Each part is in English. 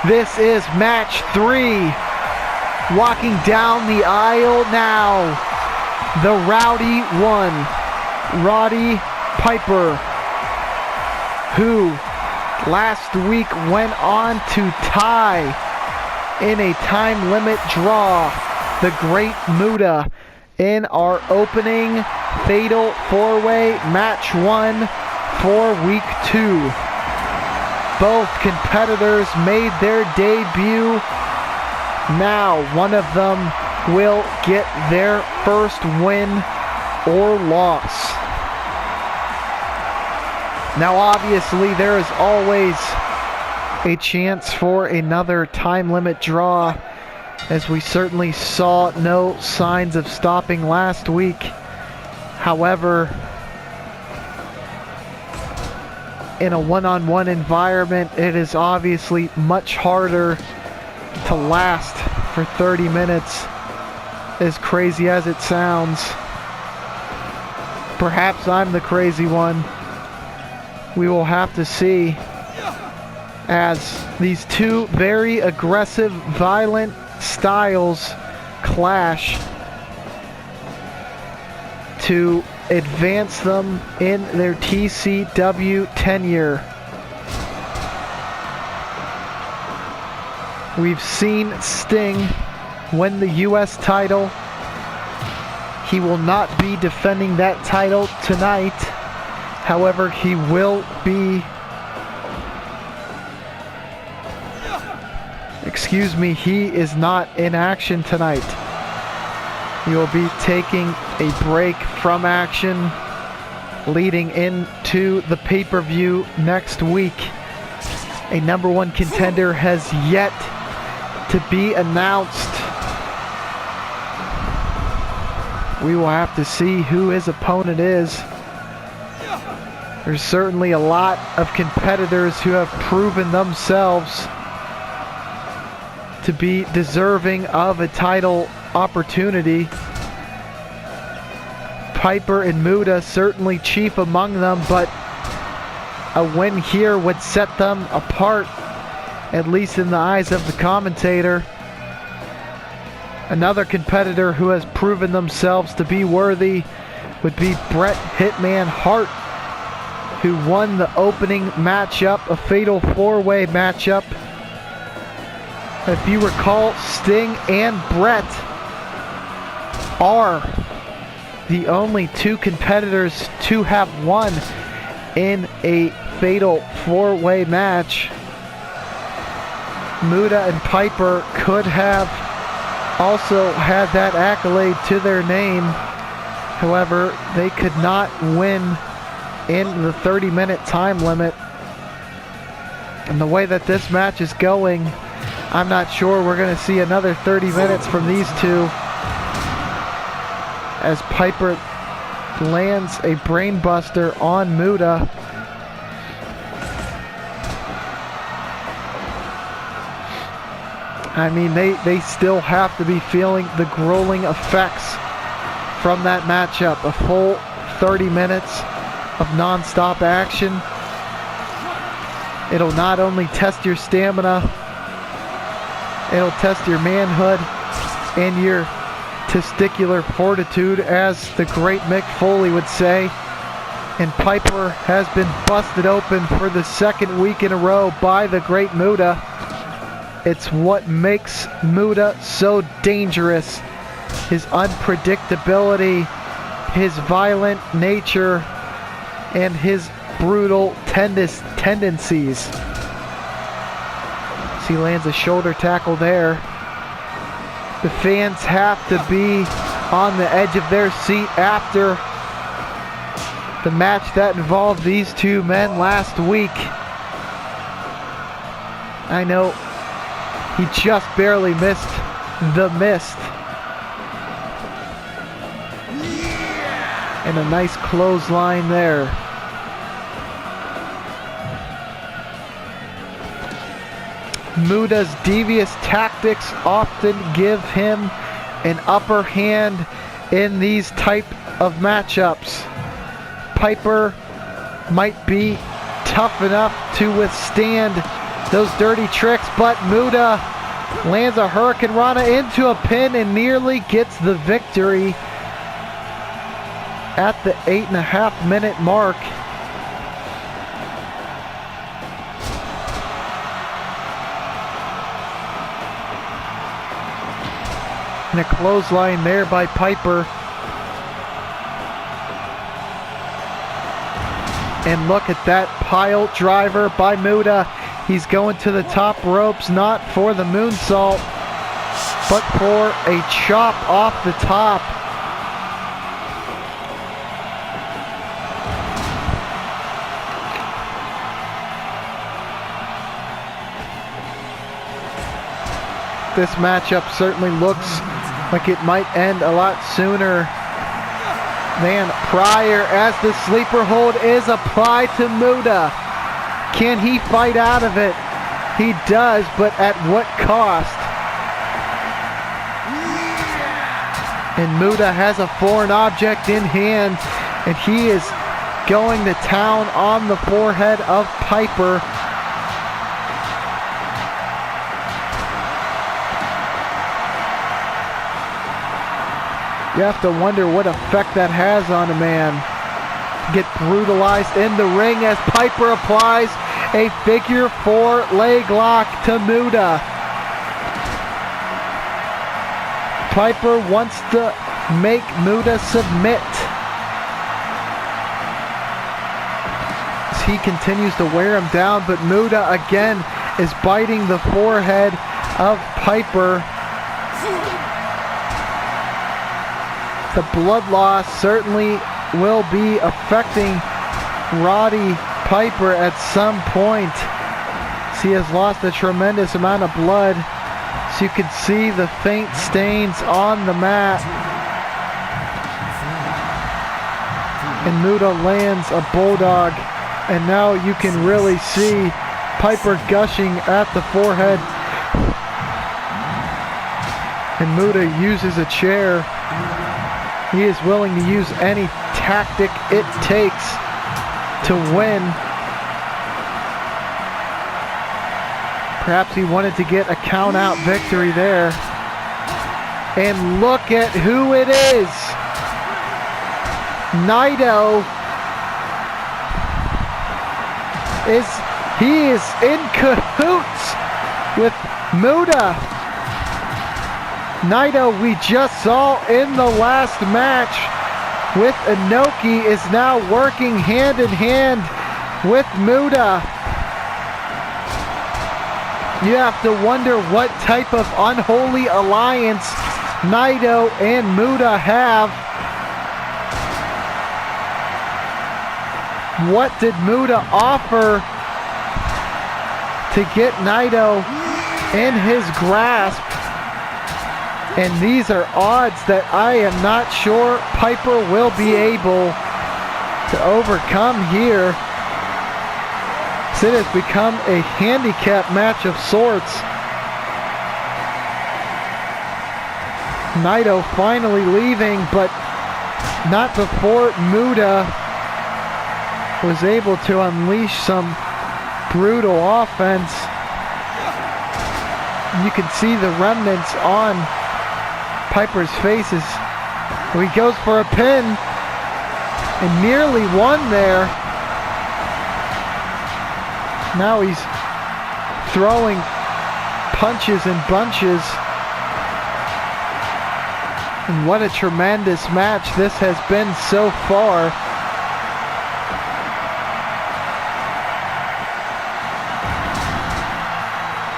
This is match 3. Walking down the aisle now, the Rowdy One, Roddy Piper, who last week went on to tie in a time limit draw the Great Muta in our opening Fatal 4-Way Match 1 for Week 2. Both competitors made their debut. Now one of them will get their first win or loss. Now obviously there is always a chance for another time limit draw, as we certainly saw no signs of stopping last week. However, in a one-on-one environment, it is obviously much harder to last for 30 minutes, as crazy as it sounds. Perhaps I'm the crazy one. We will have to see, as these two very aggressive, violent styles clash to advance them in their TCW tenure. We've seen Sting win the US title. He will not be defending that title tonight. However, he will be, he is not in action tonight. He will be taking a break from action leading into the pay-per-view next week. A number one contender has yet to be announced. We will have to see who his opponent is. There's certainly a lot of competitors who have proven themselves to be deserving of a title opportunity. Piper and Muta certainly chief among them, but a win here would set them apart, at least in the eyes of the commentator. Another competitor who has proven themselves to be worthy would be Bret Hitman Hart, who won the opening matchup, a fatal 4-way matchup. If you recall, Sting and Bret are the only two competitors to have won in a fatal 4-way match. Muta and Piper could have also had that accolade to their name. However, they could not win in the 30-minute time limit. And the way that this match is going, I'm not sure we're going to see another 30 minutes from these two, as Piper lands a brainbuster on Muta. I mean, they still have to be feeling the grueling effects from that matchup. A full 30 minutes of non-stop action. It'll not only test your stamina, it'll test your manhood and your testicular fortitude, as the great Mick Foley would say. And Piper has been busted open for the second week in a row by the great Muta. It's what makes Muta so dangerous. His unpredictability, his violent nature, and his brutal tendencies. As he lands a shoulder tackle there. The fans have to be on the edge of their seat after the match that involved these two men last week. I know he just barely missed the mist. And a nice clothesline there. Muta's devious tactics often give him an upper hand in these type of matchups. Piper might be tough enough to withstand those dirty tricks, but Muta lands a Hurricane Rana into a pin and nearly gets the victory at the 8.5 minute mark. And a clothesline there by Piper. And look at that pile driver by Muta. He's going to the top ropes, not for the moonsault, but for a chop off the top. This matchup certainly looks like it might end a lot sooner than prior, as the sleeper hold is applied to Muta. Can he fight out of it? He does, but at what cost? And Muta has a foreign object in hand, and he is going to town on the forehead of Piper. You have to wonder what effect that has on a man. Get brutalized in the ring as Piper applies a figure 4 leg lock to Muta. Piper wants to make Muta submit. As he continues to wear him down, but Muta again is biting the forehead of Piper. The blood loss certainly will be affecting Roddy Piper at some point. He has lost a tremendous amount of blood. So you can see the faint stains on the mat. And Muta lands a bulldog. And now you can really see Piper gushing at the forehead. And Muta uses a chair. He is willing to use any tactic it takes to win. Perhaps he wanted to get a count-out victory there. And look at who it is. Naito he is in cahoots with Muta. Naito, we just saw in the last match with Inoki, is now working hand in hand with Muta. You have to wonder what type of unholy alliance Naito and Muta have. What did Muta offer to get Naito in his grasp? And these are odds that I am not sure Piper will be able to overcome here. So it has become a handicap match of sorts. Naito finally leaving, but not before Muta was able to unleash some brutal offense. You can see the remnants on Piper's faces. He goes for a pin and nearly won there. Now he's throwing punches and bunches. And what a tremendous match this has been so far.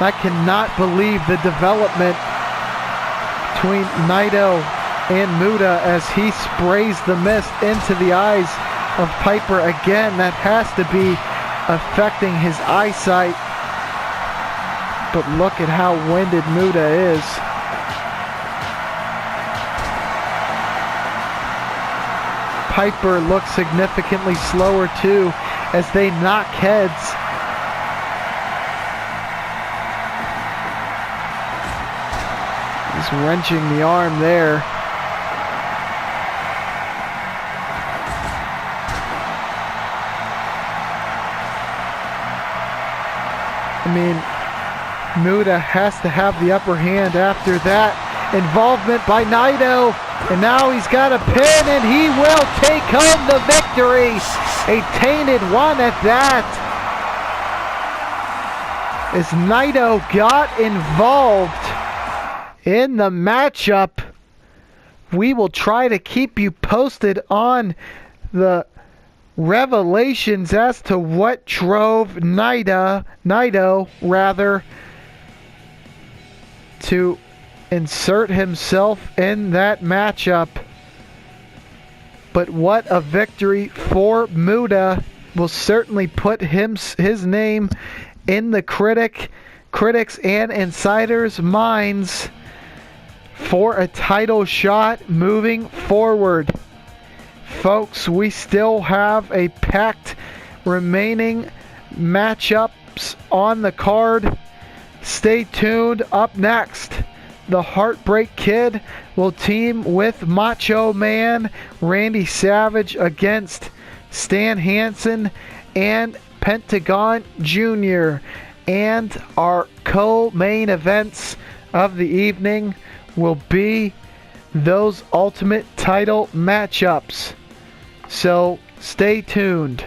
I cannot believe the development between Naito and Muta as he sprays the mist into the eyes of Piper again. That has to be affecting his eyesight. But look at how winded Muta is. Piper looks significantly slower too as they knock heads. He's wrenching the arm there. I mean, Muta has to have the upper hand after that involvement by Naito. And now he's got a pin, and he will take home the victory. A tainted one at that. As Naito got involved in the matchup, we will try to keep you posted on the revelations as to what drove Naito to insert himself in that matchup. But what a victory for Muta. Will certainly put his name in the critics and insiders' minds for a title shot moving forward. Folks, we still have a packed remaining matchups on the card. Stay tuned. Up next, the Heartbreak Kid will team with Macho Man Randy Savage against Stan Hansen and Pentagon Jr. And our co-main events of the evening will be those Ultimate title matchups. So stay tuned.